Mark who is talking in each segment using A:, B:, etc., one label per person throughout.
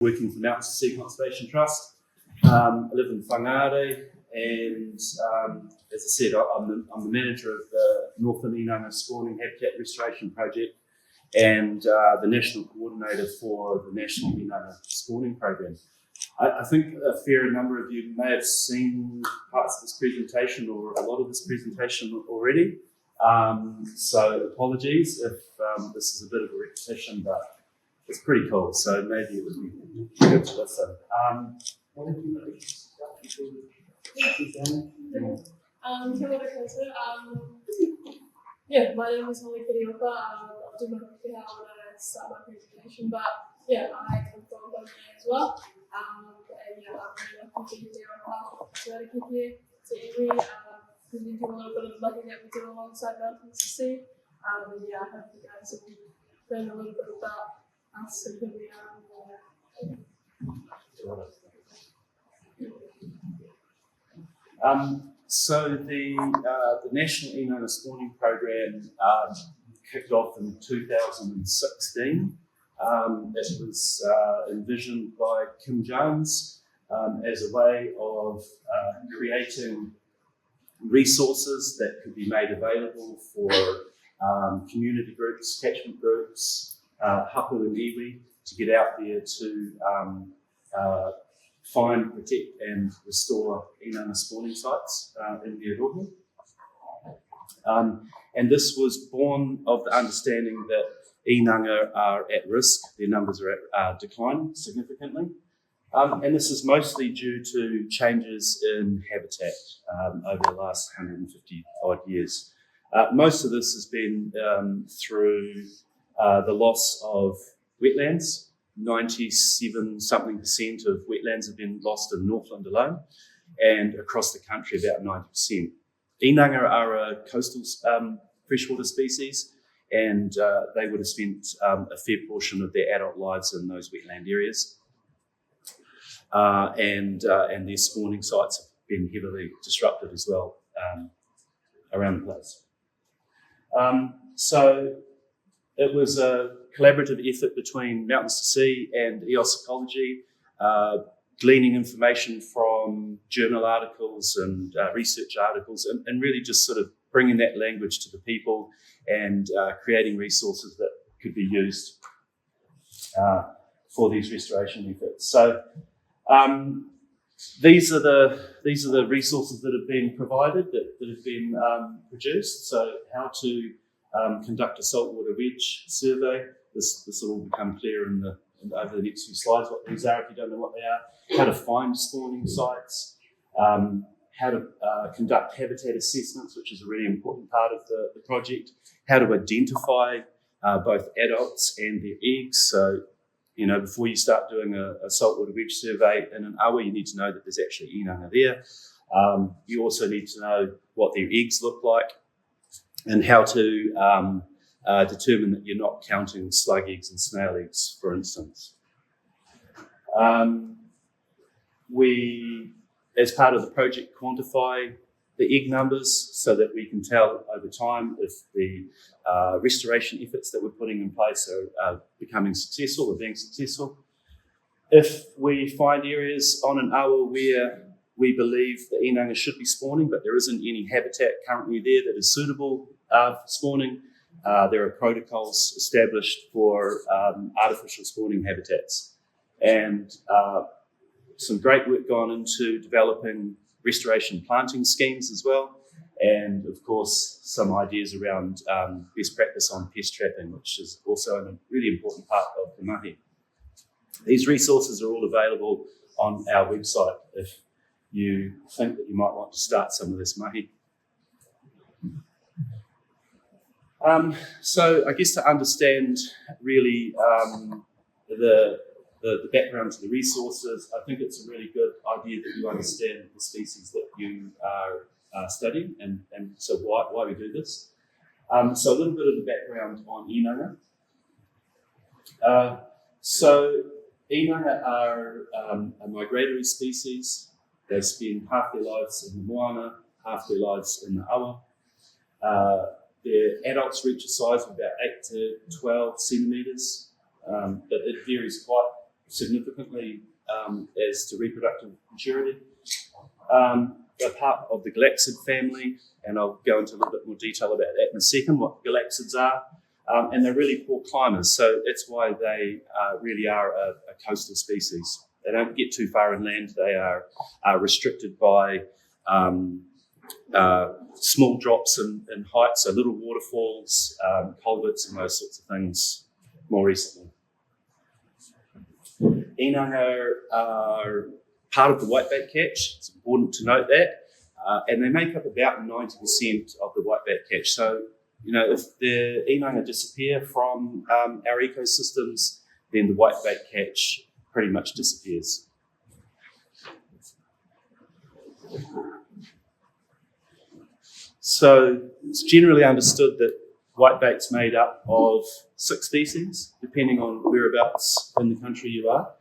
A: working for Mountain Sea Conservation Trust. I live in Whangarei, and as I said, I'm the manager of the Northland Īnanga Spawning Habitat Restoration Project and the national coordinator for the National Īnanga Spawning Programme. I think a fair number of you may have seen parts of this presentation or a lot of this presentation already. So apologies if this is a bit of a repetition, but it's pretty cool, so maybe it would be good to listen.
B: Yeah, my name is Kereopa. I'll do my best to how I start my presentation, but yeah, I come from Northland as well. And yeah, I'm lucky to be here on behalf of Patuharakeke to presenting a little bit of the mucking that we do alongside Mountain Sea. And yeah, I hope you guys will learn a little bit about us and who we are.
A: So the National Īnanga Spawning Programme kicked off in 2016. It was envisioned by Kim Jones as a way of creating resources that could be made available for community groups, catchment groups, hapu and iwi, to get out there to find, protect and restore Inanga spawning sites in the Northland. And this was born of the understanding that Inanga are at risk, their numbers are declining significantly. And this is mostly due to changes in habitat over the last 150 odd years. Most of this has been through the loss of wetlands. 97% of wetlands have been lost in Northland alone, and across the country about 90%. Inanga are a coastal freshwater species, and they would have spent a fair portion of their adult lives in those wetland areas. And their spawning sites have been heavily disrupted as well around the place. So it was a collaborative effort between Mountains to Sea and EOS Ecology, gleaning information from journal articles and research articles, and really just sort of bringing that language to the people and creating resources that could be used for these restoration efforts. So these are the resources that have been provided, that have been produced. So how to conduct a saltwater wedge survey. This will all become clear over the next few slides what these are if you don't know what they are. How to find spawning sites. How to conduct habitat assessments, which is a really important part of the project. How to identify both adults and their eggs. So, you know, before you start doing a saltwater wedge survey in an awa, you need to know that there's actually inanga there. You also need to know what their eggs look like and how to determine that you're not counting slug eggs and snail eggs, for instance. We, as part of the project, quantify the egg numbers so that we can tell over time if the restoration efforts that we're putting in place are becoming successful or being successful. If we find areas on an awa where we believe the inanga should be spawning, but there isn't any habitat currently there that is suitable for spawning, there are protocols established for artificial spawning habitats. And some great work gone into developing restoration planting schemes as well. And of course, some ideas around best practice on pest trapping, which is also a really important part of the mahi. These resources are all available on our website if you think that you might want to start some of this mahi. So I guess to understand really the background to the resources, I think it's a really good idea that you understand the species that you are studying and so why we do this. So a little bit of the background on Inanga. So Inanga are a migratory species. They spend half their lives in the moana, half their lives in the awa. Their adults reach a size of about 8 to 12 centimetres, but it varies quite significantly as to reproductive maturity. They're part of the galaxid family, and I'll go into a little bit more detail about that in a second, what galaxids are. And they're really poor climbers, so that's why they really are a coastal species. They don't get too far inland. They are restricted by small drops in height, so little waterfalls, culverts and those sorts of things more recently. Inanga are part of the whiteback catch. It's important to note that. And they make up about 90% of the whiteback catch. So, if the Inanga disappear from our ecosystems, then the whiteback catch pretty much disappears. So it's generally understood that whiteback's made up of 6 species, depending on whereabouts in the country you are.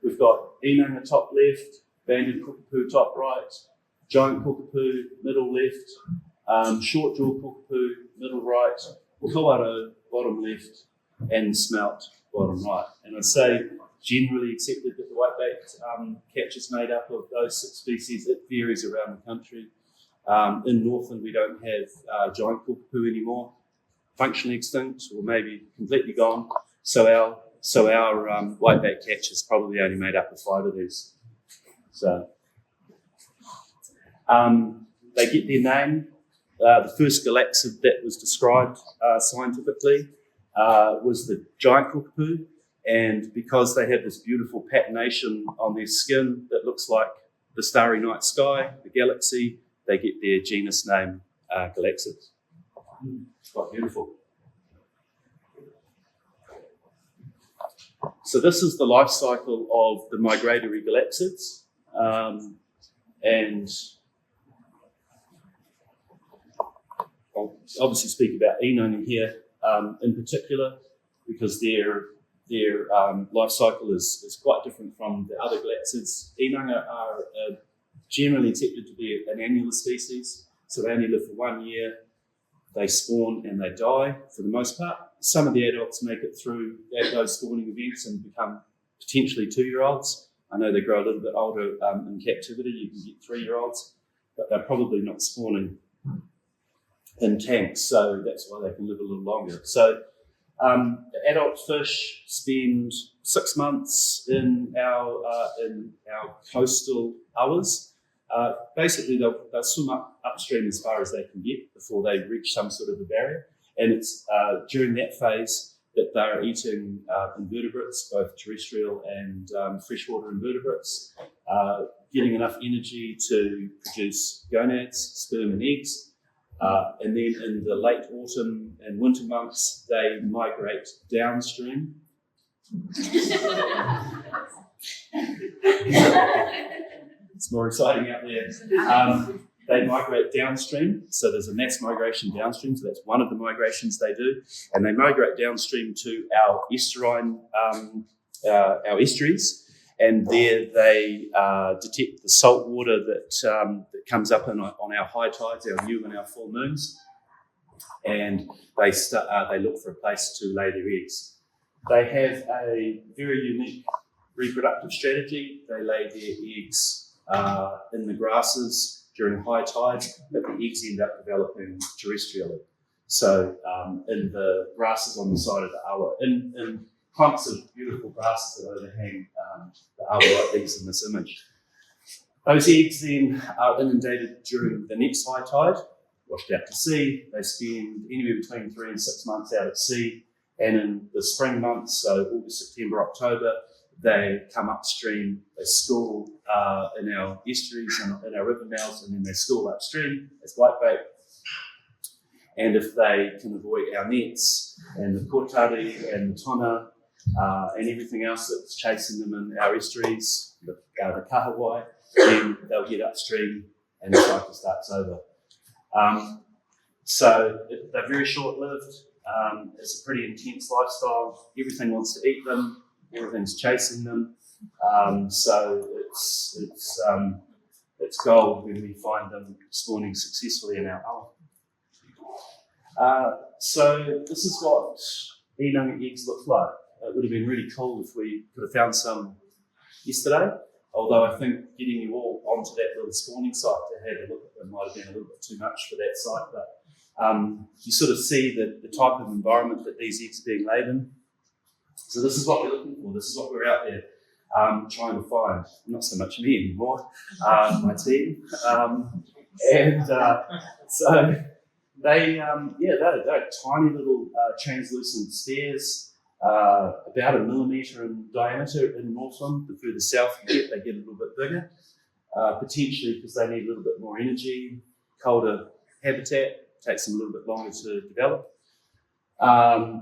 A: We've got Inanga top left, banded cockapoo top right, giant cockapoo middle left, short jaw cockapoo middle right, kawaro bottom left, and smelt bottom right. And I'd say generally accepted that the whiteback catch is made up of those 6 species. It varies around the country. In Northland, we don't have giant cockapoo anymore, functionally extinct or maybe completely gone. So our whiteback catch is probably only made up of 5 of these. So they get their name. The first galaxid that was described scientifically was the giant cockapoo, and because they have this beautiful patination on their skin that looks like the starry night sky, the galaxy, they get their genus name, Galaxid. It's quite beautiful. So this is the life cycle of the migratory galaxids, and I'll obviously speak about Inanga here in particular, because their life cycle is quite different from the other galaxids. Inanga are generally accepted to be an annular species, so they only live for 1 year. They spawn and they die for the most part. Some of the adults make it through those spawning events and become potentially 2-year-olds. I know they grow a little bit older in captivity. You can get 3-year-olds, but they're probably not spawning in tanks, so that's why they can live a little longer. So the adult fish spend 6 months in our coastal hours. Basically, they'll swim upstream as far as they can get before they reach some sort of a barrier. And it's during that phase that they're eating invertebrates, both terrestrial and freshwater invertebrates, getting enough energy to produce gonads, sperm and eggs. And then in the late autumn and winter months, they migrate downstream. It's more exciting out there. They migrate downstream, so there's a mass migration downstream, so that's one of the migrations they do. And they migrate downstream to our estuaries, and there they detect the salt water that comes up on our high tides, our new and our full moons, and they look for a place to lay their eggs. They have a very unique reproductive strategy. They lay their eggs in the grasses during high tides, but the eggs end up developing terrestrially. So in the grasses on the side of the awa, in clumps of beautiful grasses that overhang the awa like these in this image. Those eggs then are inundated during the next high tide, washed out to sea. They spend anywhere between 3 and 6 months out at sea, and in the spring months, so August, September, October, they come upstream, they school in our estuaries and in our river mouths, and then they school upstream as whitebait. And if they can avoid our nets and the kotari and the tona and everything else that's chasing them in our estuaries, the kahawai, then they'll get upstream and the cycle starts over. So they're very short-lived. It's a pretty intense lifestyle. Everything wants to eat them. Everything's chasing them, so it's gold when we find them spawning successfully in our awa. So this is what Inanga eggs look like. it would have been really cool if we could have found some yesterday. Although I think getting you all onto that little spawning site to have a look at them might have been a little bit too much for that site. But you sort of see the type of environment that these eggs are being laid in. So this is what we're looking for. This is what we're out there trying to find. Not so much me anymore, my team. So they're tiny little translucent spheres, about 1 millimetre in diameter in Northland. The further south you get, they get a little bit bigger, potentially because they need a little bit more energy, colder habitat, takes them a little bit longer to develop.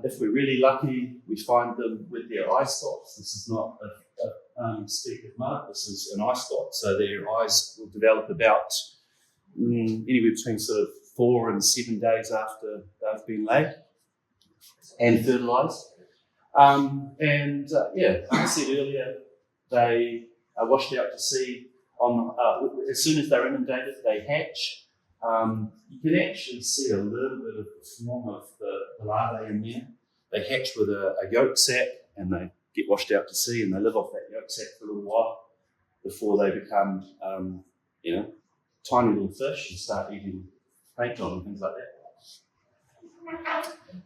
A: If we're really lucky, we find them with their eye spots. This is not a speck of mud, this is an eye spot. So their eyes will develop about anywhere between sort of 4 and 7 days after they've been laid and fertilised. Like I said earlier, they are washed out to sea. As soon as they're inundated, they hatch. You can actually see a little bit of the form of the larvae in there. They hatch with a yolk sac and they get washed out to sea, and they live off that yolk sac for a little while before they become, tiny little fish and start eating plankton and things like that.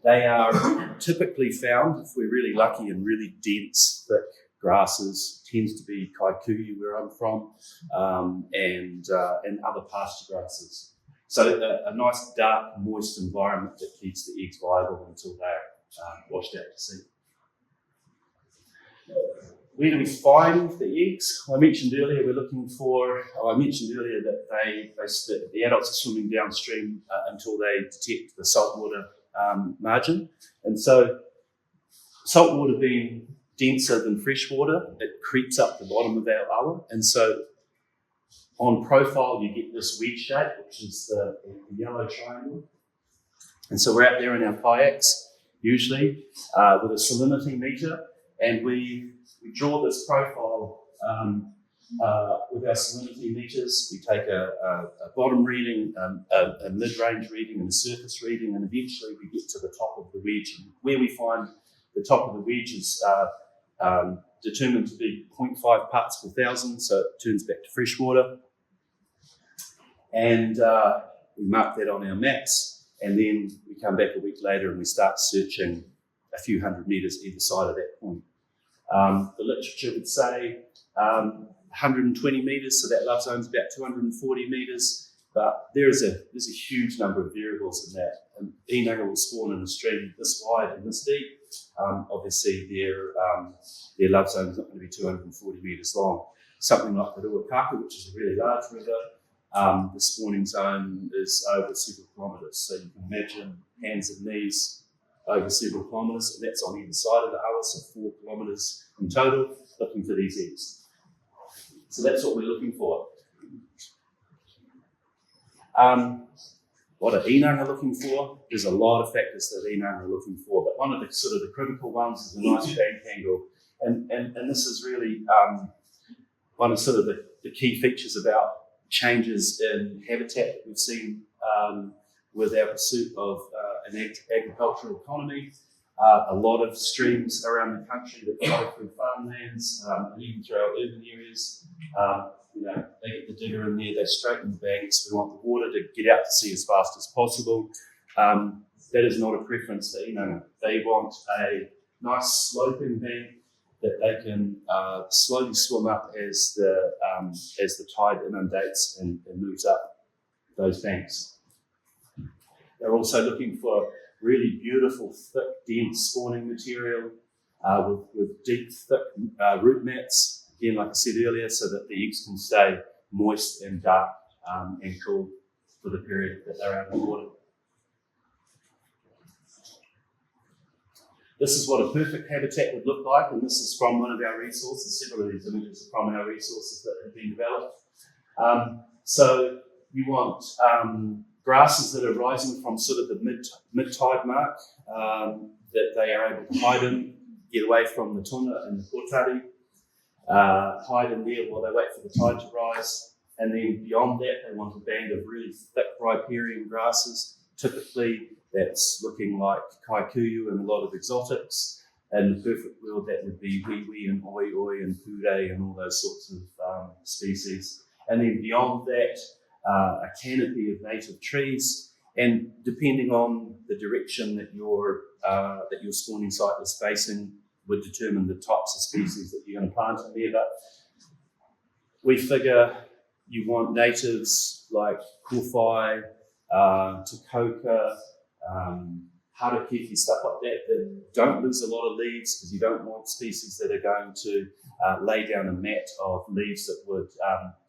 A: They are typically found, if we're really lucky, in really dense, thick grasses. Tends to be Kikuyu where I'm from, and other pasture grasses. So a nice, dark, moist environment that keeps the eggs viable until they're washed out to sea. Where do we find the eggs? I mentioned earlier that the adults are swimming downstream until they detect the saltwater margin. And so saltwater being denser than freshwater, it creeps up the bottom of our awa. And so on profile, you get this wedge shape, which is the yellow triangle. And so we're out there in our kayaks, usually, with a salinity meter, and we draw this profile with our salinity meters. We take a bottom reading, a mid-range reading, and a surface reading, and eventually we get to the top of the wedge. And where we find the top of the wedge is determined to be 0.5 parts per thousand, so it turns back to freshwater. And we mark that on our maps, and then we come back a week later and we start searching a few hundred metres either side of that point. The literature would say 120 metres, so that love zone is about 240 metres, but there's a huge number of variables in that. And Inanga will spawn in a stream this wide and this deep. Obviously, their love zone is not going to be 240 metres long. Something like the Patuharakeke, which is a really large river, the spawning zone is over several kilometres. So you can imagine hands and knees over several kilometres, and that's on either side of the awa, so 4 kilometres in total, looking for these eggs. So that's what we're looking for. What are Inanga looking for? There's a lot of factors that Inanga are looking for, but one of the sort of the critical ones is a nice bank angle, and this is really one of sort of the key features about changes in habitat that we've seen with our pursuit of an agricultural economy. A lot of streams around the country that flow through farmlands and even through our urban areas. They get the digger in there, they straighten the banks. We want the water to get out to sea as fast as possible. That is not a preference for Inanga. They want a nice sloping bank that they can slowly swim up as the tide inundates and moves up those banks. They're also looking for really beautiful, thick, dense spawning material with deep, thick root mats. Again, like I said earlier, so that the eggs can stay moist and dark and cool for the period that they're out in the water. This is what a perfect habitat would look like, and this is from one of our resources. Several of these images are from our resources that have been developed. So you want grasses that are rising from sort of the mid-tide mark, that they are able to hide in, get away from the tuna and the kōtari, hide in there while they wait for the tide to rise. And then beyond that, they want a band of really thick riparian grasses. Typically, that's looking like Kikuyu and a lot of exotics. In the perfect world, that would be wee and oi and pure and all those sorts of species. And then beyond that, a canopy of native trees. And depending on the direction that your spawning site is facing, would determine the types of species that you're going to plant in there. But we figure you want natives like kowhai, takoka, harakeke, stuff like that don't lose a lot of leaves, because you don't want species that are going to lay down a mat of leaves that would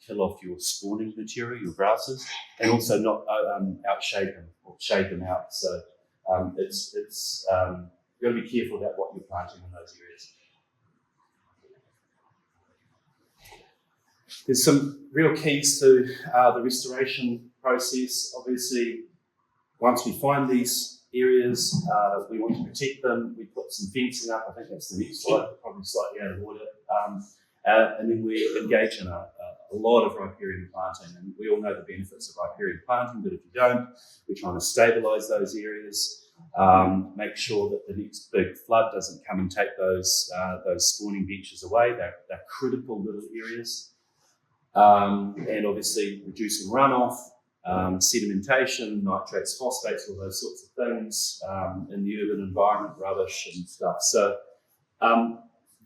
A: kill off your spawning material, your grasses, and also not outshade them or shade them out. So it's you've got to be careful about what you're planting in those areas. There's some real keys to the restoration process. Obviously, once we find these areas, we want to protect them. We put some fencing up. I think that's the next slide, probably slightly out of order. And then we engage in a lot of riparian planting. And we all know the benefits of riparian planting, but if you don't, we're trying to stabilise those areas, make sure that the next big flood doesn't come and take those spawning benches away. They're critical little areas. And obviously reducing runoff, sedimentation, nitrates, phosphates, all those sorts of things in the urban environment, rubbish and stuff. So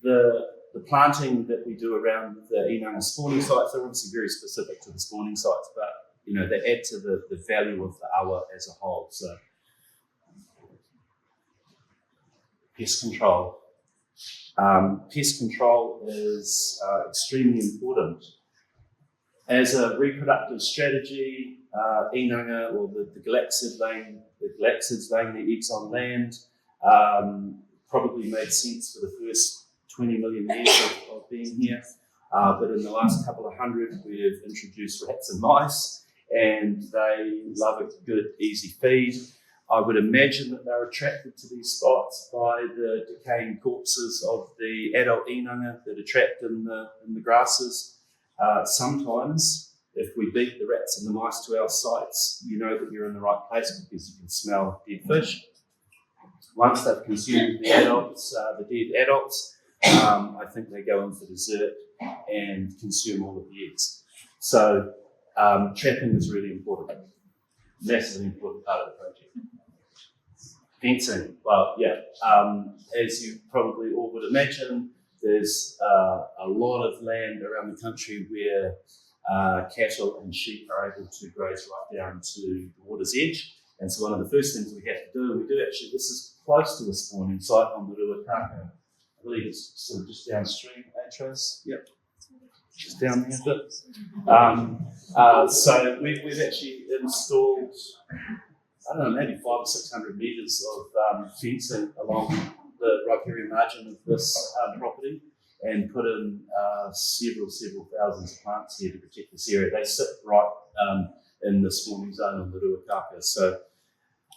A: the planting that we do around the Inanga spawning sites are obviously very specific to the spawning sites, but they add to the value of the awa as a whole. So pest control. Pest control is extremely important. As a reproductive strategy, Inanga, or the galaxids laying their eggs on land, probably made sense for the first 20 million years of being here. But in the last couple of hundred, we've introduced rats and mice, and they love a good, easy feed. I would imagine that they're attracted to these spots by the decaying corpses of the adult Inanga that are trapped in the grasses. Sometimes, if we beat the rats and the mice to our sites, you know that you're in the right place because you can smell dead fish. Once they've consumed the dead adults, I think they go in for dessert and consume all of the eggs. So trapping is really important, massively important part of the project. Fencing, well, yeah, as you probably all would imagine, there's a lot of land around the country where cattle and sheep are able to graze right down to the water's edge. And so one of the first things we have to do, this is close to a spawning site on the Ruakaka. I believe it's sort of just downstream, Trace? Yep, just down there a bit. So we've actually installed, I don't know, maybe 500 or 600 metres of fencing along the riparian margin of this property, and put in several thousands of plants here to protect this area. They sit right in the spawning zone of the Ruakaka. So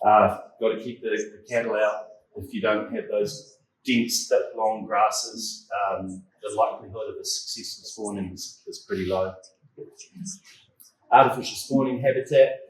A: got to keep the cattle out. If you don't have those dense, thick, long grasses, the likelihood of a successful spawning is pretty low. Artificial spawning habitat.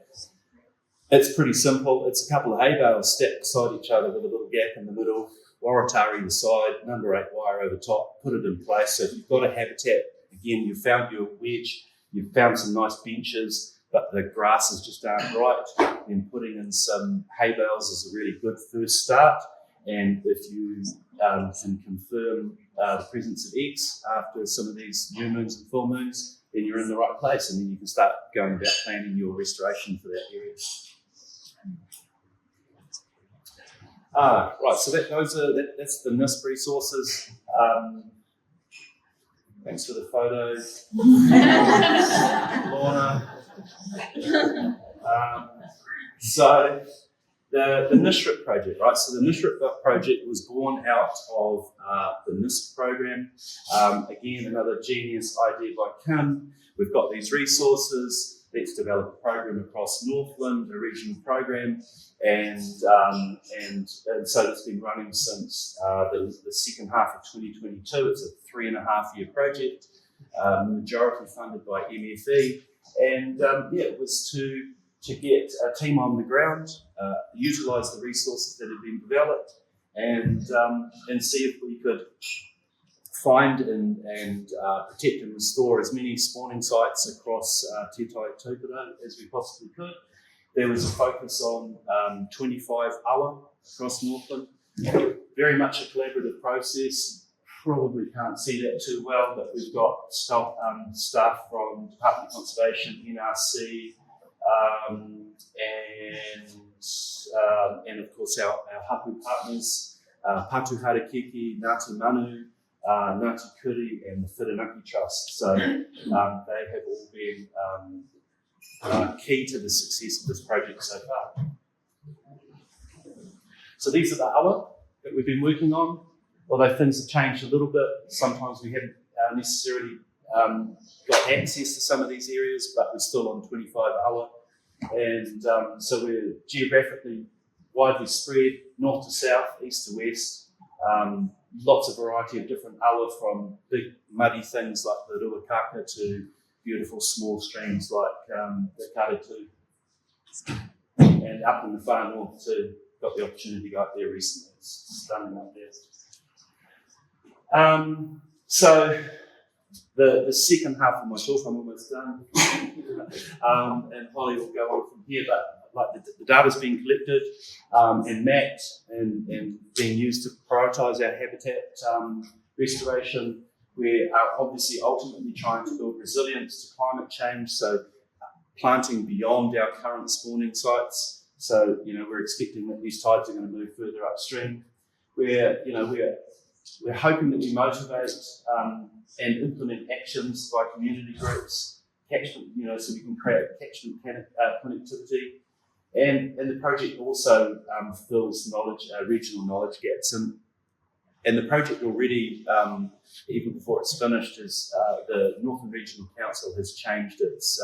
A: It's pretty simple. It's a couple of hay bales stacked beside each other with a little gap in the middle, waratari either side, number 8 wire over top, put it in place. So if you've got a habitat, again, you've found your wedge, you've found some nice benches, but the grasses just aren't right, then putting in some hay bales is a really good first start. And if you can confirm the presence of eggs after some of these new moons and full moons, then you're in the right place, and then you can start going about planning your restoration for that area. Right, so that's the NISP resources. Thanks for the photo, Lorna. So the NISHRP project, right? So the NISHRP project was born out of the NISP program. Again, another genius idea by Kim. We've got these resources. Let's develop a program across Northland, a regional program, and so it's been running since the second half of 2022. It's a 3.5-year project, majority funded by MFE, and it was to get a team on the ground, utilise the resources that have been developed, and see if we could find and protect and restore as many spawning sites across Te Tai Tupuna as we possibly could. There was a focus on 25 awa across Northland. Very much a collaborative process. Probably can't see that too well, but we've got staff from Department of Conservation, NRC, and of course our hapu partners, Patuharakeke, Ngāti Manu, Ngāti Kuri, and the Whirinaki Trust. So they have all been key to the success of this project so far. So these are the awa that we've been working on. Although things have changed a little bit, sometimes we haven't necessarily got access to some of these areas, but we're still on 25 awa. And so we're geographically widely spread, north to south, east to west. Lots of variety of different awa, from big muddy things like the Ruakaka to beautiful small streams like the Karetu. And up in the far north too, got the opportunity to go up there recently. It's stunning up there. So the second half of my talk, I'm almost done, and Hollie will go on from here, but like the data's being collected and mapped and being used to prioritise our habitat restoration. We are obviously ultimately trying to build resilience to climate change, so planting beyond our current spawning sites. So, we're expecting that these tides are going to move further upstream. We're hoping that we motivate and implement actions by community groups, catchment, so we can create catchment connectivity. And the project also fills regional knowledge gaps. And the project already, even before it's finished, is the Northland Regional Council has changed its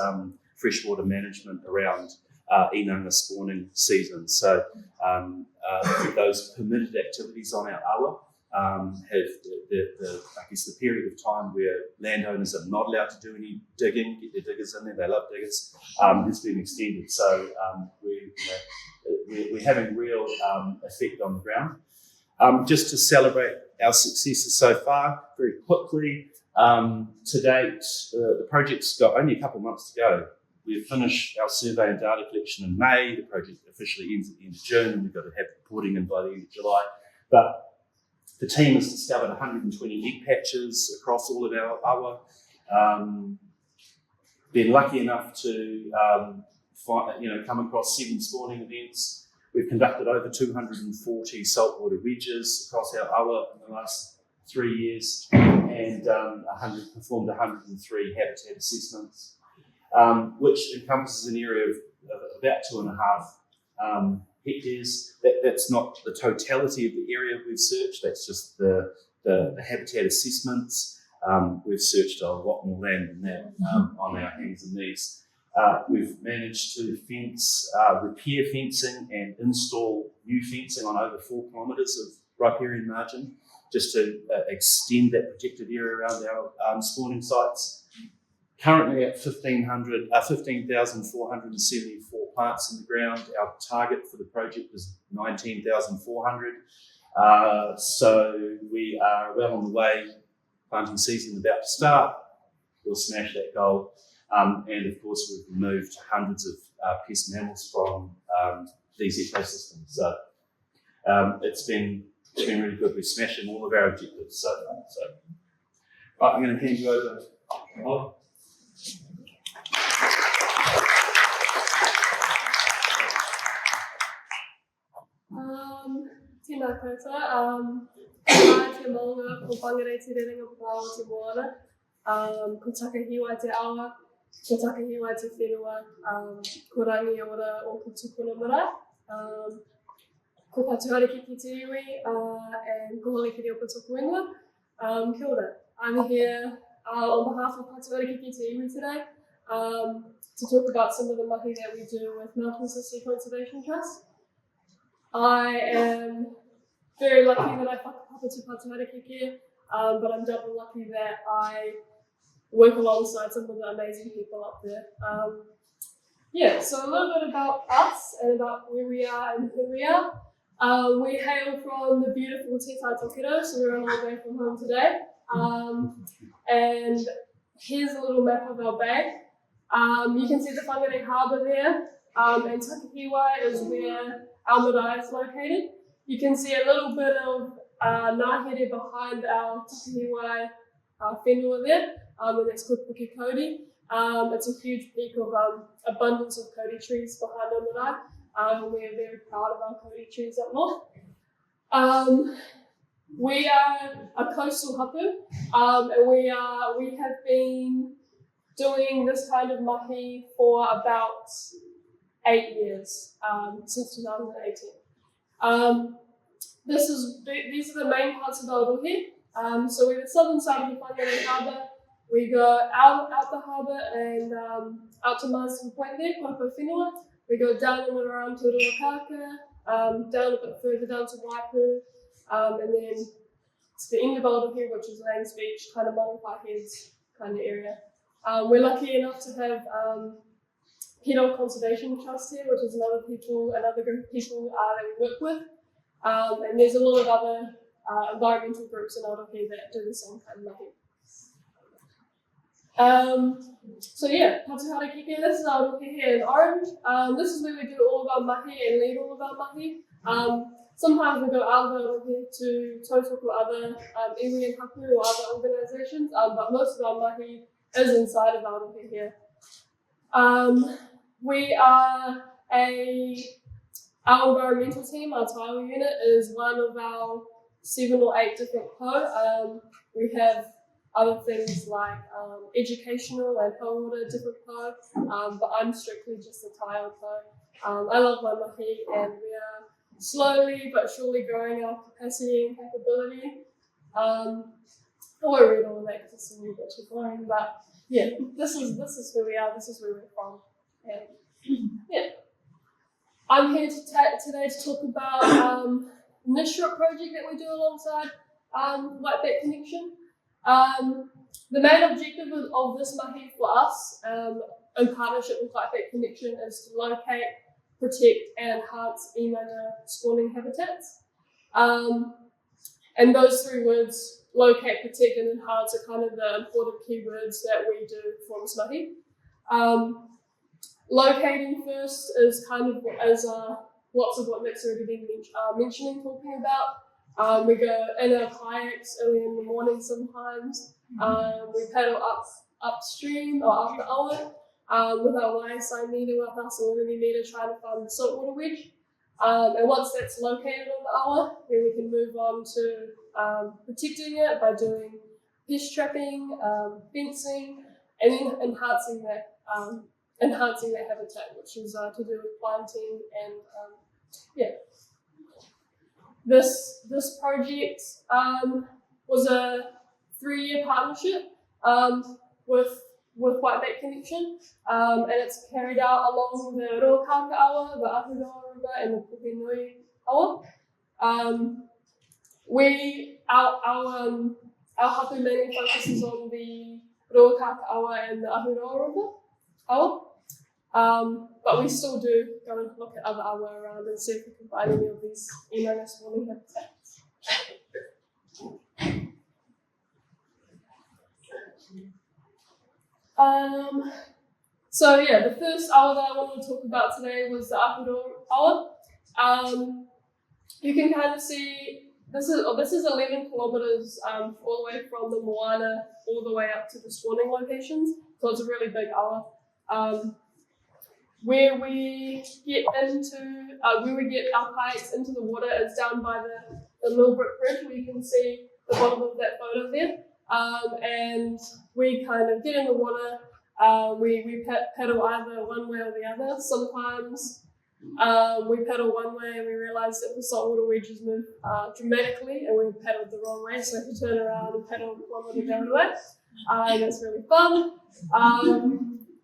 A: freshwater management around Inanga spawning season. So those permitted activities on our awa have the period of time where landowners are not allowed to do any digging, get their diggers in there, they love diggers, has been extended. So we're having real effect on the ground. Just to celebrate our successes so far, very quickly, to date, the project's got only a couple of months to go. We've finished our survey and data collection in May. The project officially ends at the end of June, and we've got to have reporting in by the end of July. But the team has discovered 120 egg patches across all of our awa. Been lucky enough to come across 7 spawning events. We've conducted over 240 saltwater wedges across our awa in the last 3 years, and performed 103 habitat assessments, which encompasses an area of about 2.5 hectares. That's not the totality of the area we've searched, that's just the habitat assessments. We've searched a lot more land than that on our hands and knees. We've managed to repair fencing and install new fencing on over 4 kilometres of riparian margin, just to extend that protected area around our spawning sites. Currently at 15,474 plants in the ground. Our target for the project is 19,400. So we are well on the way. Planting season about to start. We'll smash that goal. And of course, we've removed hundreds of pest mammals from these ecosystems. So it's been really good. We're smashing all of our objectives so far. So, right, I'm going to hand you over.
B: Tēnā koutou. Nā te maunga ko Whangarei te rerenga pāo te moana. Ko takahiwa te awa, ko takahiwa te whenua, ko rangi ora o ko tupuna mara. Ko Patuharakeke te iwi, and ko Hollie Kereopa tōku ingoa. Kia ora. I'm here on behalf of Patuharakeke te iwi today to talk about some of the mahi that we do with Mountain Sea Conservation Trust. I am very lucky that I whakapapa to Patuharakeke, but I'm double lucky that I work alongside some of the amazing people up there. So a little bit about us and about where we are and who we are. We hail from the beautiful Te Tai Tokedo, so we're a long way from home today. And here's a little map of our bay. You can see the Whangarei Harbour there, and Takahiwai is where our marae is located. You can see a little bit of Ngāhere behind our Takahiwai whenua there, and that's called Puke. It's a huge peak of abundance of kauri trees behind our marae. We're very proud of our kauri trees up north. We are a coastal hapu, and we have been doing this kind of mahi for about 8 years, since 2018. These are the main parts of Aotearoa. So we're the southern side of the Whangarei Harbour. We go out the harbour and out to Marsden Point there, Kōpō Whenua. We go down and around to Patuharakeke, down a bit further down to Waipu, and then to the end of Aotearoa, which is Lanes Beach, kind of Mangawhai Heads kind of area. We're lucky enough to have Kereopa Conservation Trust here, which is another group of people that we work with. And there's a lot of other environmental groups in Aotearoa that do the same kind of mahi. So yeah, Patuharakeke, this is Aotearoa here in orange. This is where we do all of our mahi and lead all of our mahi. Sometimes we go out of Aotearoa to Tautoko other iwi and hapu or other organisations, but most of our mahi is inside of Aotearoa here. We are our environmental team, our tile unit, is one of our 7 or 8 different po. We have other things like educational and po-water different po, but I'm strictly just a tile po. I love my mahi, and we are slowly but surely growing our capacity and capability. I won't read all of that because it's a little bit too boring, but yeah, this is who we are, this is where we're from. And yeah. I'm here today to talk about NISHRP project that we do alongside Whiteback Connection. The main objective of this mahi for us, in partnership with Whiteback Connection, is to locate, protect and enhance Inanga spawning habitats. And those 3 words, locate, protect and enhance, are kind of the important keywords that we do for this mahi. Locating first is kind of lots of what Nick's already been mentioning, talking about. We go in our kayaks early in the morning sometimes. We paddle upstream or up the awa with our YSI meter, with our salinity meter, trying to find the saltwater wedge. And once that's located on the awa, then we can move on to protecting it by doing pest trapping, fencing, and then enhancing that habitat, which is to do with planting and yeah. This project was a 3-year partnership with Whiteback Connection, and it's carried out along the Ruakaka awa, the Ahuroa River, and the Pukenui awa. Our hapu mainly focuses on the Ruakaka awa and the Ahuroa River awa. But we still do go and look at other awa around and see if we can find any of these Inanga spawning habitats. So yeah, the first awa that I wanted to talk about today was the Ahuroa awa. You can kind of see this is 11 kilometers all the way from the Moana all the way up to the spawning locations. So it's a really big awa. Where we get our kayaks into the water is down by the Millbrook Bridge, where you can see the bottom of that photo there. And we kind of get in the water. We paddle either one way or the other. Sometimes we paddle one way and we realise that the saltwater wedges move dramatically, and we paddled the wrong way, so we have to turn around and paddle 1 way the other way. And it's really fun.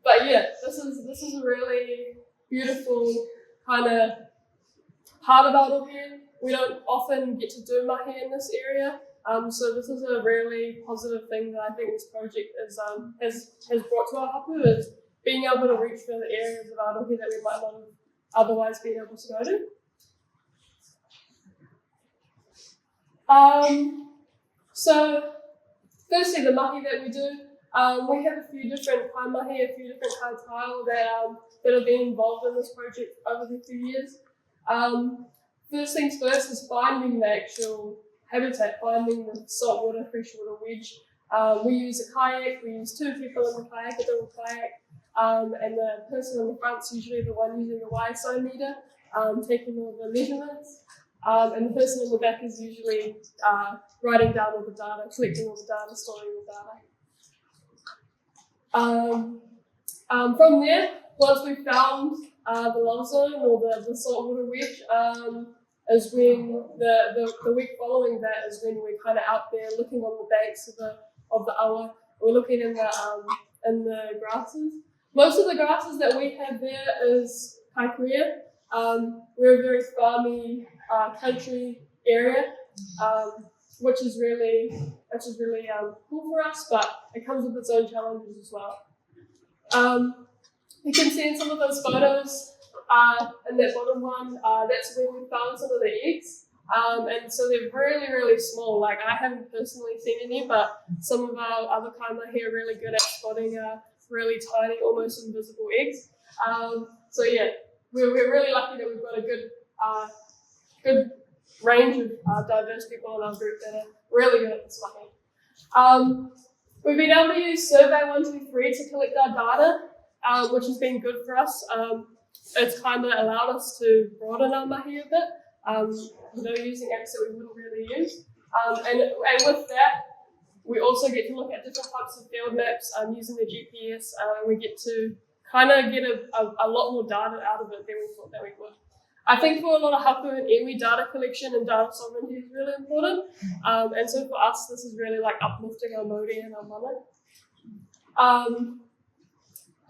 B: But yeah, this is a really beautiful kind of part of Aotearoa. We don't often get to do mahi in this area, so this is a really positive thing that I think this project has brought to our hapu, is being able to reach further areas of Aotearoa that we might not have otherwise been able to go to. So firstly, the mahi that we do, we have a few different kai mahi, a few different kai tile that have been involved in this project over the few years. First things first is finding the actual habitat, finding the saltwater, freshwater wedge. We use a kayak, we use 2 people in the kayak, a double kayak, and the person in the front is usually the one using the YSO meter, taking all the measurements, and the person in the back is usually writing down all the data, collecting all the data, storing the data. From there, once we've found the love zone or the saltwater wedge, is when the week following that is when we're kind of out there looking on the banks of the awa. We're looking in the grasses. Most of the grasses that we have there is kaikuea. We're a very farmy country area, which is really cool for us, but it comes with its own challenges as well. You can see in some of those photos, in that bottom one, that's where we found some of the eggs. And so they're really, really small. Like, I haven't personally seen any, but some of our other kai mahi are really good at spotting really tiny, almost invisible eggs. So yeah, we're really lucky that we've got a good range of diverse people in our group that are really good at this mahi. We've been able to use Survey 123 to collect our data, which has been good for us. It's kind of allowed us to broaden our mahi a bit, using apps that we wouldn't really use. And with that, we also get to look at different types of field maps using the GPS, and we get to kind of get a lot more data out of it than we thought that we would. I think for a lot of hapu and iwi, data collection and data sovereignty is really important. And so for us, this is really like uplifting our modi and our mana.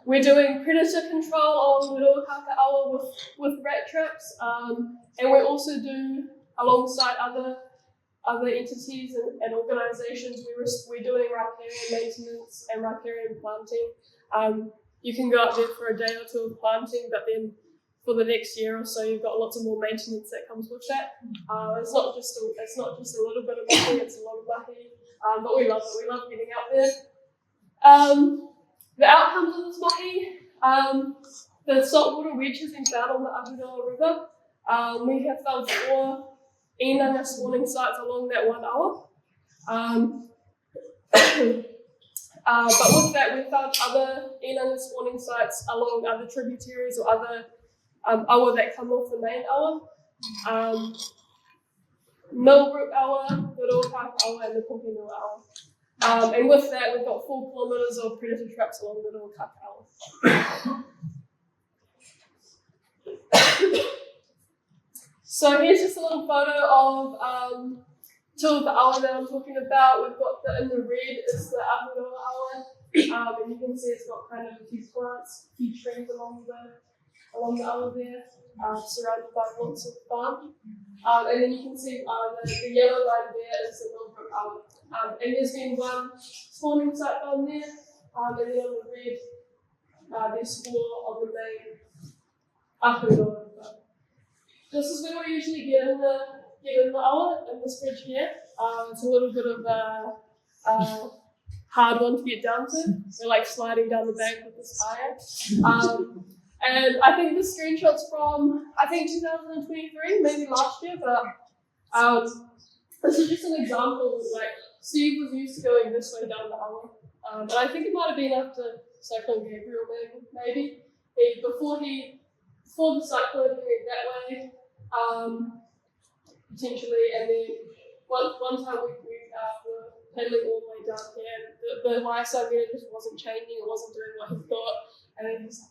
B: We're doing predator control on Kereopa awa with rat traps, and we also do, alongside other entities and organisations, we're doing riparian maintenance and riparian planting. You can go out there for a day or 2 of planting, but then for the next year or so, you've got lots of more maintenance that comes with that. It's not just a little bit of mahi, it's a lot of mahi, but we love it. We love getting out there. The outcomes of this mahi, the saltwater wedge has been found on the Ahuroa River. We have found 4 Inanga spawning sites along that one awa. But with that, we found other Inanga spawning sites along other tributaries or other awa that come off the main awa. Millbrook awa, the Kereopa awa, and the Pōkeno awa. And with that, we've got 4 kilometres of predator traps along the Kereopa awa. So here's just a little photo of 2 of the awa that I'm talking about. We've got in the red is the Ahuroa awa, and you can see it's got kind of a few plants, a few trees along the awa there, surrounded by lots of farm. And then you can see the yellow line there is the Millbrook awa. And there's been 1 spawning site down there, and then on the red, there's 4 of the main Ahuroa. This is where we usually get in the awa, in this bridge here. It's a little bit of a hard one to get down to. We're like sliding down the bank with this kayak. And I think this screenshot's from, 2023, maybe last year, but this is just an example. Like, Steve was used to going this way down the awa. And I think it might have been after Cyclone Gabriel, maybe. Before the cyclone, he went that way. Potentially, and then one time we were pedaling all the way down here, the YSO meter just wasn't changing, it wasn't doing what he thought, and then he's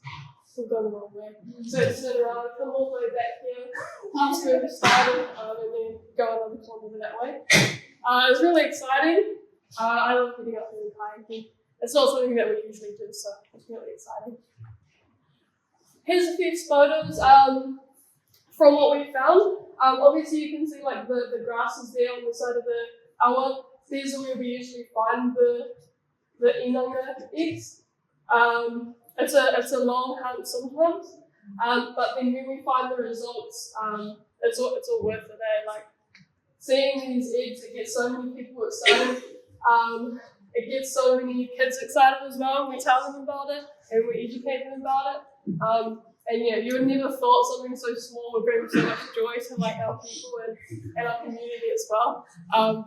B: still going the wrong way. So it's turn around, come all the way back here, past where we started, and then go another kilometre that way. It was really exciting. I love getting up there and kayaking. It's not something that we usually do, so it's really exciting. Here's a few photos from what we found. Obviously you can see like the grasses there on the side of the awa. These are where we usually find the Inanga eggs. It's a long hunt sometimes, but then when we find the results, it's all worth it. Like seeing these eggs, it gets so many people excited. It gets so many kids excited as well. We tell them about it and we educate them about it. And yeah, you would never thought something so small would bring so much joy to like our people and our community as well.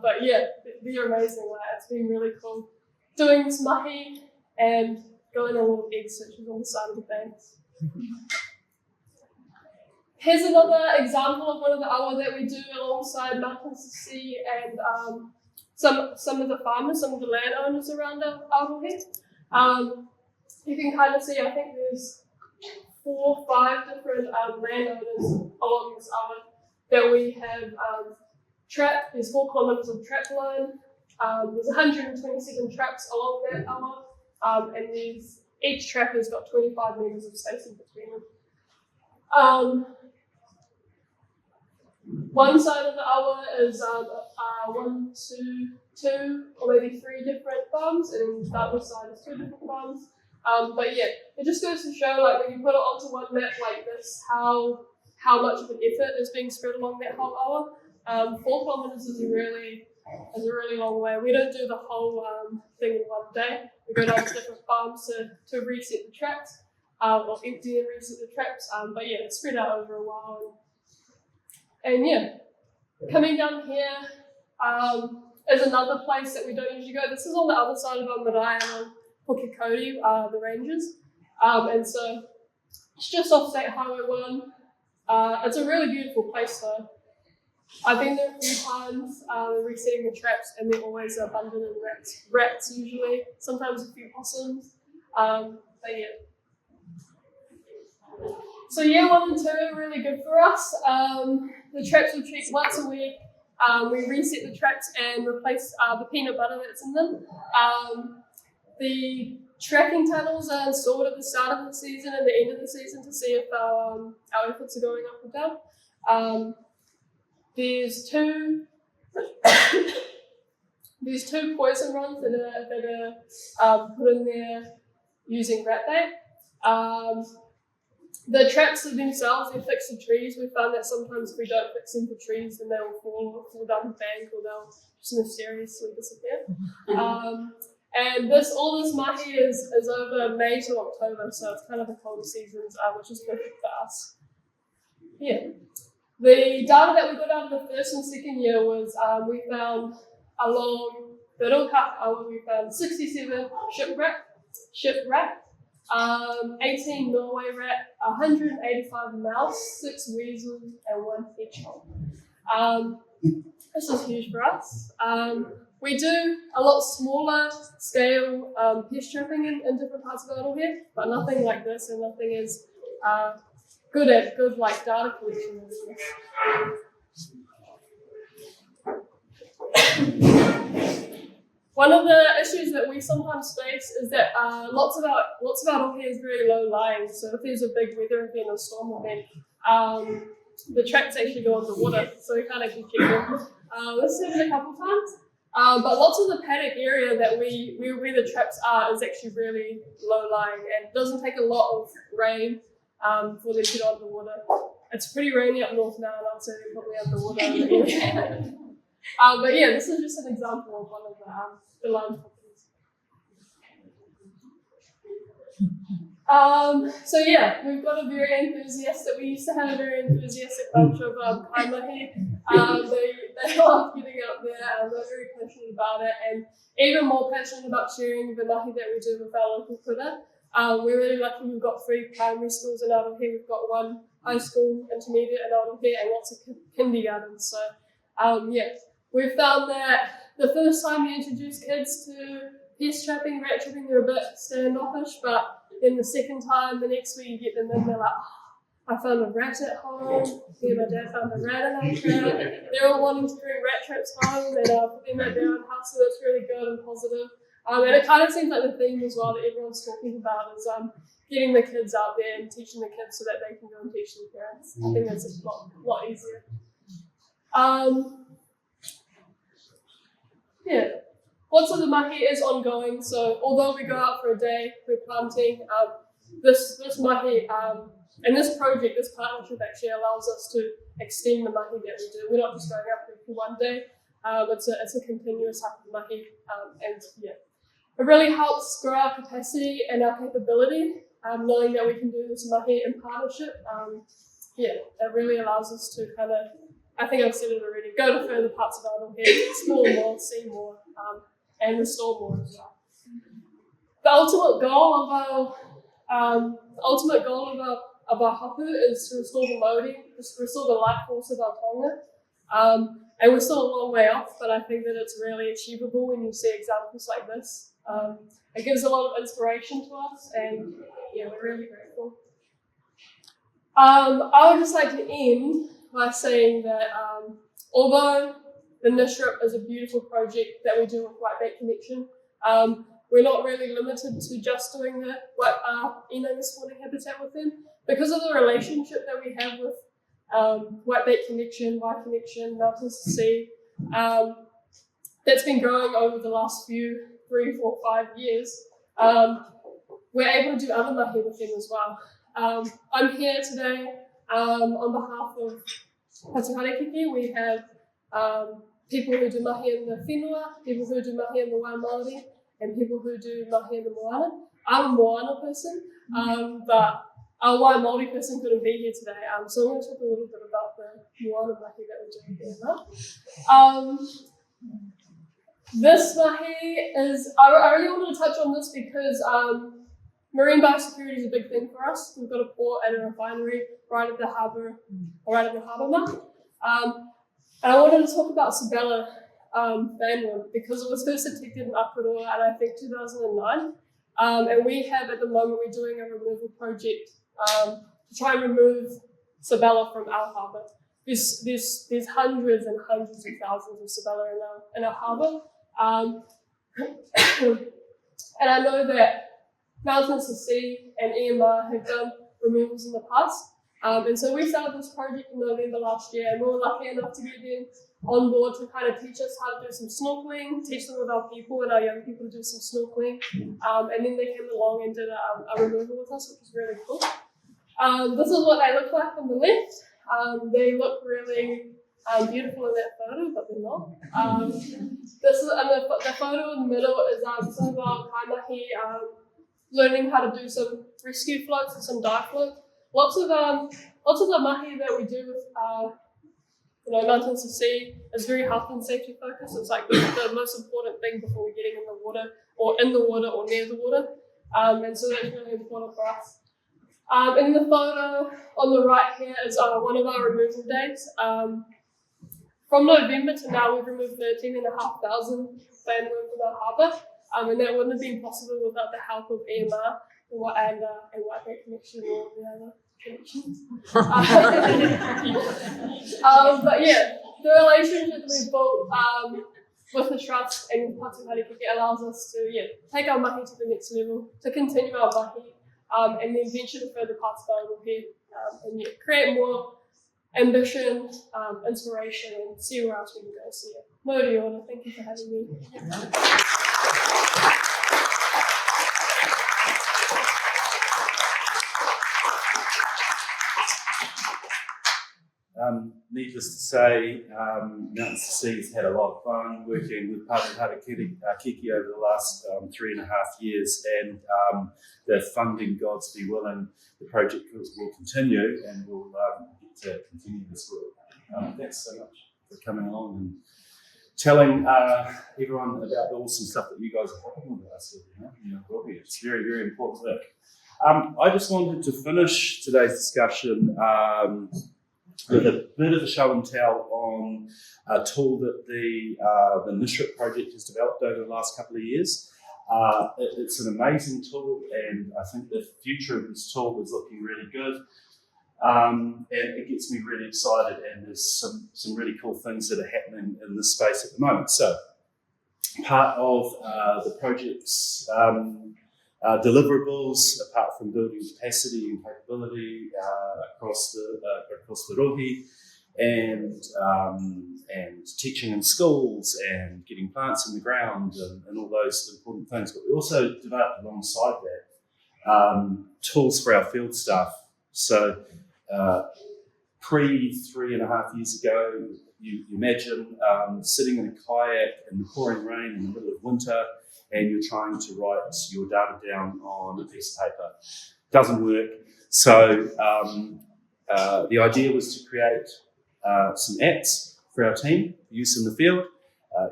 B: But yeah, they're amazing. Like, it's been really cool doing this mahi and going on little egg searches on the side of the banks. Here's another example of one of the awa that we do alongside Mountains to Sea and some of the farmers, some of the landowners around our awa here. You can kind of see, I think there's 4 or 5 different landowners along this awa that we have trapped. There's 4 kilometres of trap line. There's 127 traps along that awa, and each trap has got 25 metres of spacing between them. One side of the awa is 1, 2, or maybe 3 different farms, and the other side is 2 different farms. But yeah, it just goes to show, like, when you put it onto one map like this, how much of an effort is being spread along that whole awa. 4 kilometres is a really long way. We don't do the whole thing in one day. We go down to different farms to reset the traps, or empty and reset the traps. But yeah, it's spread out over a while. And yeah, coming down here is another place that we don't usually go. This is on the other side of our marae on Pukekoti, the ranges. And so it's just off State Highway 1. It's a really beautiful place though. I've been there a few times resetting the traps, and they're always abundant in rats usually, sometimes a few possums. But yeah. So year 1 and 2 are really good for us. The traps we check once a week. We reset the traps and replace the peanut butter that's in them. The tracking tunnels are installed at the start of the season and the end of the season to see if our efforts are going up or down. There's 2 poison runs that are put in there using rat bait. The traps themselves, they're fixed to trees. We found that sometimes if we don't fix them to trees, then they'll fall down the bank or they'll just mysteriously disappear. And all this mahi is over May to October, so it's kind of the cold seasons, which is perfect for us. Yeah. The data that we got out of the first and second year was we found along the Roka, we found 67 shipwreck, 18 Norway rat, 185 mouse, 6 weasels, and 1 hedgehog. This is huge for us. We do a lot smaller scale pest trapping in different parts of Aotearoa here, but nothing like this, and nothing is good like data collection. One of the issues that we sometimes face is that lots of our here is very low lying. So if there's a big weather event or storm event, the traps actually go underwater, so we can't actually check them. This happened a couple times. But lots of the paddock area where the traps are is actually really low lying, and it doesn't take a lot of rain for them to go underwater. It's pretty rainy up north now, and I'd say they're probably underwater. But yeah, this is just an example of one of the line properties. So yeah, we've got we used to have a very enthusiastic bunch of kaimahi. They love getting up there, they're very passionate about it, and even more passionate about sharing the mahi that we do with our local kura. We're really lucky we've got 3 primary schools in Aotearoa. We've got 1 high school, intermediate in Aotearoa, and lots of kindergartens. So yeah, we've found that the first time you introduce kids to pest trapping, rat trapping, they're a bit standoffish, but then the second time, the next week you get them in, they're like, I found a rat at home, my dad found a rat in our trap. They're all wanting to bring rat traps home and put them at their own house, so that's really good and positive. And it kind of seems like the theme as well that everyone's talking about is getting the kids out there and teaching the kids so that they can go and teach their parents. I think that's a lot easier. Yeah. Lots of the mahi is ongoing, so although we go out for a day, we're planting, this mahi And this project, this partnership actually allows us to extend the mahi that we do. We're not just going up there for one day. It's a continuous type of mahi, and yeah, it really helps grow our capacity and our capability, knowing that we can do this mahi in partnership. It really allows us to kind of, I think I've said it already, go to further parts of our head, explore more, see more, and restore more as well. The ultimate goal of our hapu is to restore the Māori, to restore the life force of our tonga. And we're still a long way off, but I think that it's really achievable when you see examples like this. It gives a lot of inspiration to us, and yeah, we're really grateful. I would just like to end by saying that although the NISHRP is a beautiful project that we do with Whiteback Connection, we're not really limited to just doing the Inanga spawning habitat with them. Because of the relationship that we have with Whiteback Connection, Y Connection, Mountains to Sea, that's been growing over the last 3, 4, 5 years, we're able to do other mahi with them as well. I'm here today on behalf of Patuharakeke. We have people who do mahi in the whenua, people who do mahi in the Waimaori, and people who do mahi in the moana. I'm a moana person, but our Waimaori person couldn't be here today, so I'm going to talk a little bit about the moana mahi that we're doing here now. This mahi is, I really wanted to touch on this because marine biosecurity is a big thing for us. We've got a port and a refinery right at the harbour mouth. And I wanted to talk about Sabella bandworm because it was first detected in Aperua in I think 2009. And we have at the moment, we're doing a removal project to try and remove Sabella from our harbour. There's hundreds and hundreds of thousands of Sabella in our harbour. And I know that Mountains to Sea and EMR have done removals in the past. And so we started this project in November last year, and we were lucky enough to get them on board to kind of teach us how to do some snorkeling, teach some of our people and our young people to do some snorkeling. And then they came along and did a removal with us, which was really cool. This is what they look like on the left. They look really beautiful in that photo, but they're not. This is the photo in the middle is some of our kaimahi learning how to do some rescue floats and some dive floats. Lots of the mahi that we do with Mountains to Sea is very health and safety focused. It's like the most important thing before we're getting in the water or near the water. And so that's really important for us. In the photo on the right here is one of our removal days. From November to now, we've removed 13,500 bandworm from our harbour, and that wouldn't have been possible without the help of EMR and Whiteback Connection or the other connections. But yeah, the relationship that we've built with the trust and Patuharakeke allows us to take our mahi to the next level, to continue our mahi, and then venture to further parts of our repair, and create more ambition, inspiration, and see where else we can go. So Modi Ona, thank you for having me.
A: Needless to say, Mountains to Sea has had a lot of fun working with Patuharakeke over the last 3.5 years, and the funding, gods be willing, the project will continue, and we'll get to continue this work. Thanks so much for coming along and telling everyone about the awesome stuff that you guys are talking with us. It's very, very important work. I just wanted to finish today's discussion with a bit of a show and tell on a tool that the NISHRP project has developed over the last couple of years. It's an amazing tool, and I think the future of this tool is looking really good. And it gets me really excited, and there's some really cool things that are happening in this space at the moment. So part of the project's deliverables, apart from building capacity and capability across the rohi, and teaching in schools and getting plants in the ground and all those important things. But we also developed alongside that tools for our field staff So pre 3.5 years ago, you imagine sitting in a kayak in the pouring rain in the middle of winter, and you're trying to write your data down on a piece of paper. Doesn't work. So the idea was to create some apps for our team, use in the field,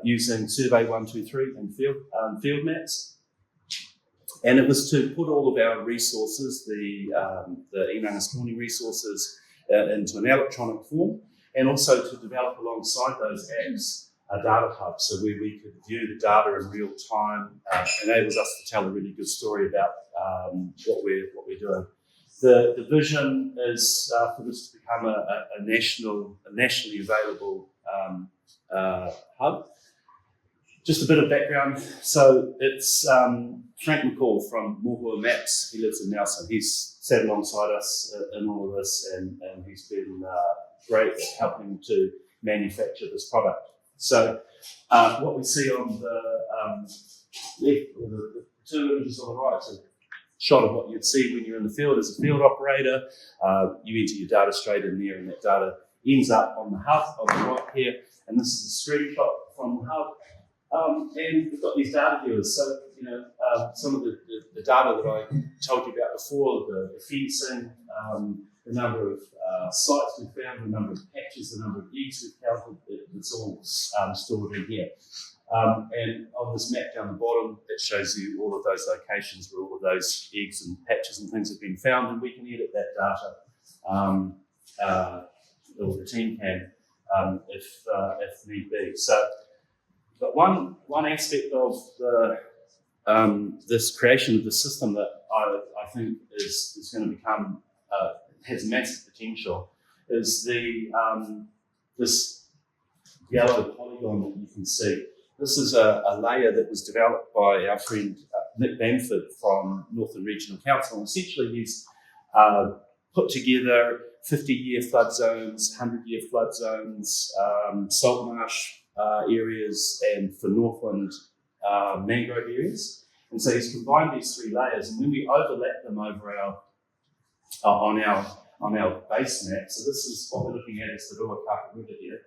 A: using Survey 123 and field maps. And it was to put all of our resources, the Īnanga spawning resources, into an electronic form, and also to develop alongside those apps a data hub, so where we could view the data in real time. Enables us to tell a really good story about what we're doing. The vision is for this to become a nationally available hub. Just a bit of background. So it's Frank McCall from Mohua Maps. He lives in Nelson. He's sat alongside us in all of this, and he's been great at helping to manufacture this product. So what we see on the left, or the two images on the right, is a shot of what you'd see when you're in the field as a field operator. You enter your data straight in there, and that data ends up on the hub on the right here. And this is a screenshot from the hub. And we've got these data viewers. So, some of the data that I told you about before, the fencing, the number of sites we've found, the number of patches, the number of eggs we've counted, it's all stored in here. And on this map down the bottom, it shows you all of those locations where all of those eggs and patches and things have been found, and we can edit that data, or the team can, if need be. So, but one aspect of this creation of the system that I think is going to become has massive potential is this yellow polygon that you can see. This is a layer that was developed by our friend Nick Bamford from Northland Regional Council. And essentially, he's put together 50-year flood zones, 100-year flood zones, salt marsh areas, and for Northland mangrove areas. And so he's combined these three layers, and when we overlap them over on our base map, so this is what we're looking at is the Ruakaka River here,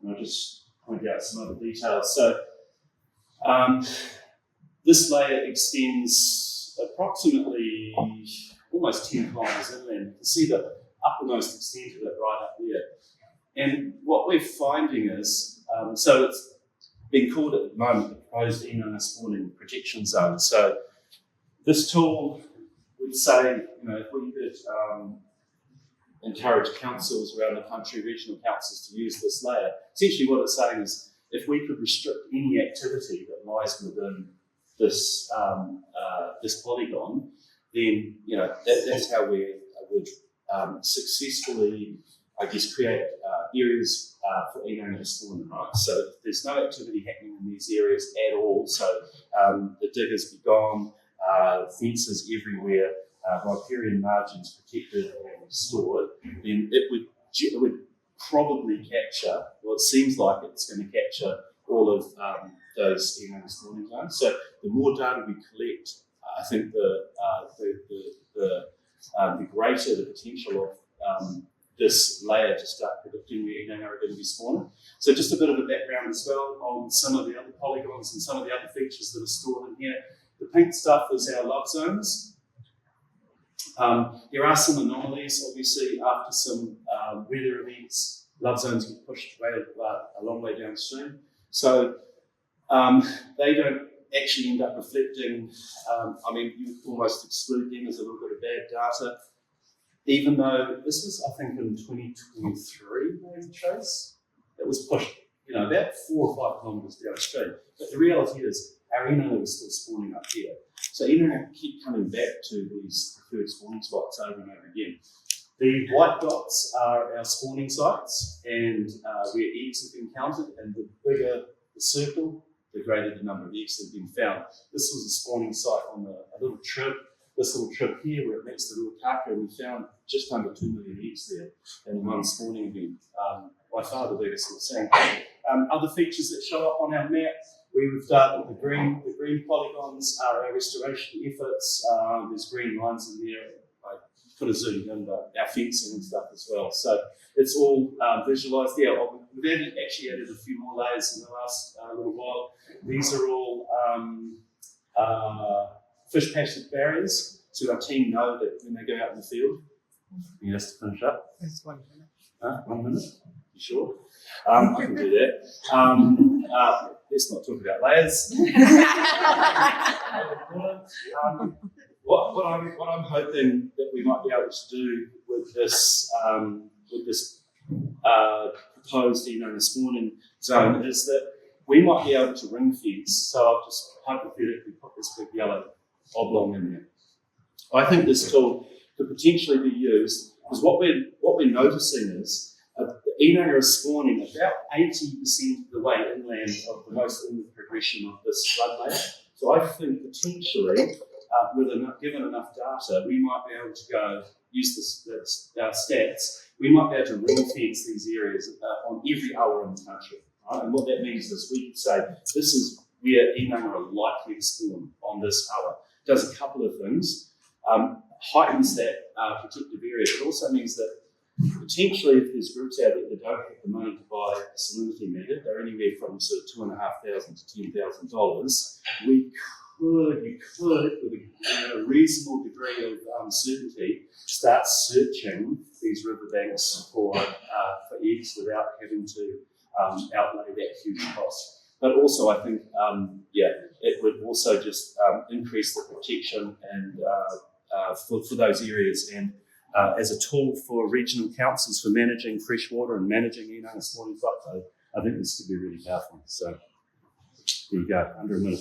A: and I'll just point out some other details. So this layer extends approximately almost 10 kilometres inland. You can see the uppermost extent of it right up there. And what we're finding is, so it's been called at the moment the proposed Inanga Spawning Protection Zone. So this tool would say, if we could encourage councils around the country, regional councils, to use this layer, essentially what it's saying is if we could restrict any activity that lies within this this polygon, then that's how we would successfully, I guess, create areas for Inanga spawning, right? So if there's no activity happening in these areas at all, so the diggers be gone, fences everywhere, riparian margins protected and restored, then it would probably capture, well, it seems like it's going to capture all of those Inanga spawning zones. So the more data we collect, I think the greater the potential of this layer to start predicting where Inanga are going to be spawning. So just a bit of a background as well on some of the other polygons and some of the other features that are stored in here. The pink stuff is our love zones. There are some anomalies, obviously, after some weather events. Love zones get pushed a long way downstream. So they don't actually end up reflecting, you almost exclude them as a little bit of bad data, even though this was, I think, in 2023, maybe, Trace. It was pushed, about 4 or 5 kilometres downstream. But the reality is, our Inanga was still spawning up here. So Inanga keep coming back to these preferred spawning spots over and over again. The white dots are our spawning sites and where eggs have been counted, and the bigger the circle, the greater the number of eggs that have been found. This was a spawning site on a little trip, this little trip here where it meets the Ruakaka, and we found just under 2 million eggs there in one spawning event. By far the biggest we've seen. Other features that show up on our map, we've done the green polygons are our restoration efforts. There's green lines in there. I put a zoom in, but our fencing and stuff as well. So it's all visualised there. We've actually added a few more layers in the last little while. These are all fish passage barriers, so our team know that when they go out in the field. You have to finish up.
C: It's 1 minute.
A: 1 minute? You sure? I can do that. Let's not talk about layers. What I'm hoping that we might be able to do with this proposed Inanga spawning zone is that we might be able to ring fence. So I've just hypothetically put this big yellow oblong in there. I think this tool could potentially be used because what we're noticing is the Inanga is spawning about 80% of the way inland of the most inland progression of this flood layer. So I think potentially, given enough data, we might be able to go use the stats. We might be able to ring fence these areas on every hour in the country. Right? And what that means is we could say this is where Inanga are likely to spawn on this hour. It does a couple of things. Heightens that protective area. It also means that potentially if there's groups out there that don't have the money to buy a salinity meter, they're anywhere from sort of $2,500 to $10,000, you could, with a reasonable degree of certainty, start searching these riverbanks for eggs without having to outlay that huge cost. But also, I think, it would also just increase the protection and for those areas, and as a tool for regional councils for managing fresh water and managing Inanga spawning flood. I think this could be really powerful. So there you go, under a minute.